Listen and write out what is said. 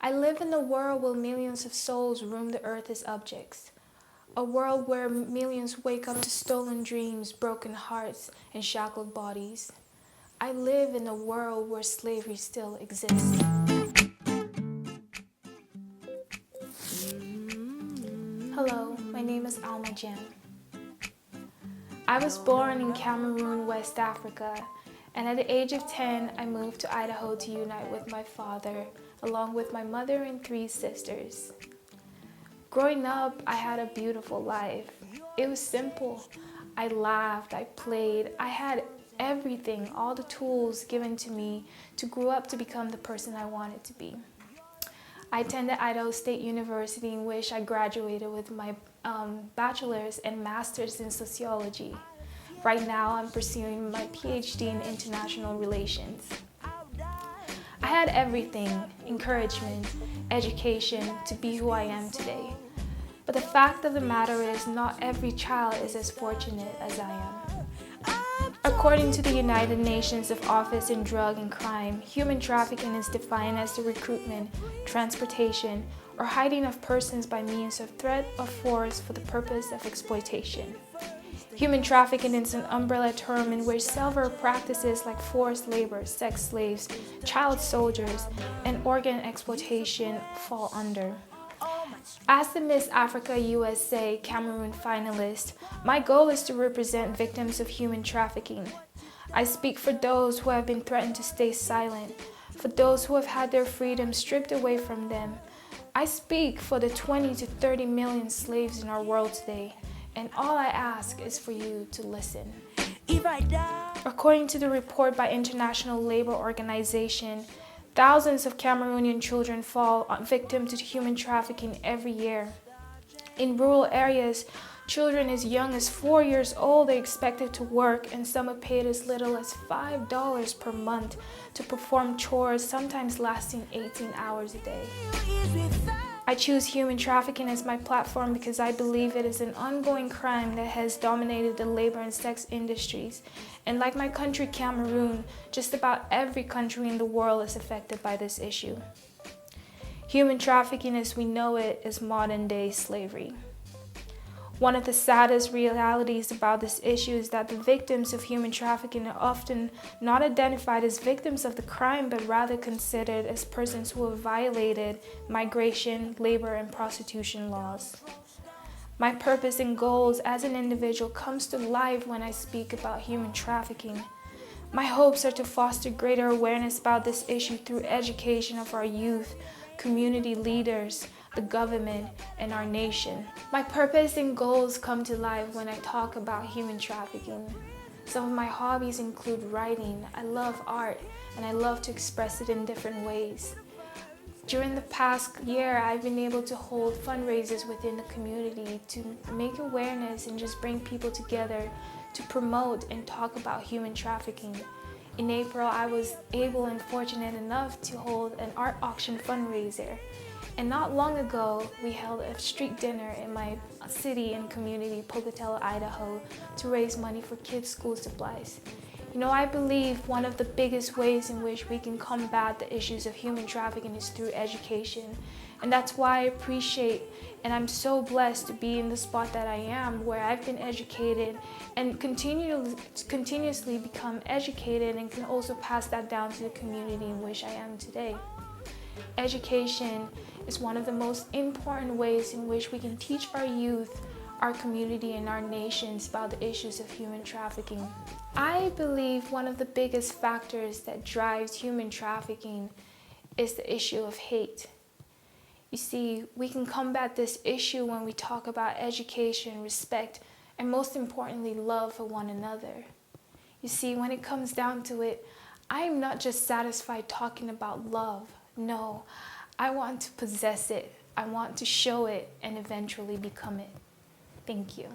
I live in a world where millions of souls roam the earth as objects. A world where millions wake up to stolen dreams, broken hearts, and shackled bodies. I live in a world where slavery still exists. Hello, my name is Alma Jan. I was born in Cameroon, West Africa, and at the age of 10, I moved to Idaho to unite with my father, along with my mother and 3 sisters. Growing up, I had a beautiful life. It was simple. I laughed, I played, I had everything, all the tools given to me to grow up to become the person I wanted to be. I attended Idaho State University, in which I graduated with my bachelor's and master's in sociology. Right now, I'm pursuing my PhD in international relations. I had everything, encouragement, education to be who I am today. But the fact of the matter is, not every child is as fortunate as I am. According to the United Nations Office on Drug and Crime, human trafficking is defined as the recruitment, transportation, or hiding of persons by means of threat or force for the purpose of exploitation. Human trafficking is an umbrella term in which several practices like forced labor, sex slaves, child soldiers, and organ exploitation fall under. As the Miss Africa USA Cameroon finalist, my goal is to represent victims of human trafficking. I speak for those who have been threatened to stay silent, for those who have had their freedom stripped away from them. I speak for the 20 to 30 million slaves in our world today, and all I ask is for you to listen. According to the report by International Labour Organization, thousands of Cameroonian children fall victim to human trafficking every year. In rural areas, children as young as 4 years old are expected to work, and some are paid as little as $5 per month to perform chores, sometimes lasting 18 hours a day. I choose human trafficking as my platform because I believe it is an ongoing crime that has dominated the labor and sex industries. And like my country, Cameroon, just about every country in the world is affected by this issue. Human trafficking as we know it is modern-day slavery. One of the saddest realities about this issue is that the victims of human trafficking are often not identified as victims of the crime, but rather considered as persons who have violated migration, labor, and prostitution laws. My purpose and goals as an individual comes to life when I speak about human trafficking. My hopes are to foster greater awareness about this issue through education of our youth, community leaders, the government, and our nation. My purpose and goals come to life when I talk about human trafficking. Some of my hobbies include writing. I love art, and I love to express it in different ways. During the past year, I've been able to hold fundraisers within the community to make awareness and just bring people together to promote and talk about human trafficking. In April, I was able and fortunate enough to hold an art auction fundraiser. And not long ago, we held a street dinner in my city and community, Pocatello, Idaho, to raise money for kids' school supplies. You know, I believe one of the biggest ways in which we can combat the issues of human trafficking is through education. And that's why I appreciate and I'm so blessed to be in the spot that I am, where I've been educated and continuously become educated and can also pass that down to the community in which I am today. Education is one of the most important ways in which we can teach our youth, our community, and our nations about the issues of human trafficking. I believe one of the biggest factors that drives human trafficking is the issue of hate. You see, we can combat this issue when we talk about education, respect, and most importantly, love for one another. You see, when it comes down to it, I am not just satisfied talking about love. No, I want to possess it. I want to show it and eventually become it. Thank you.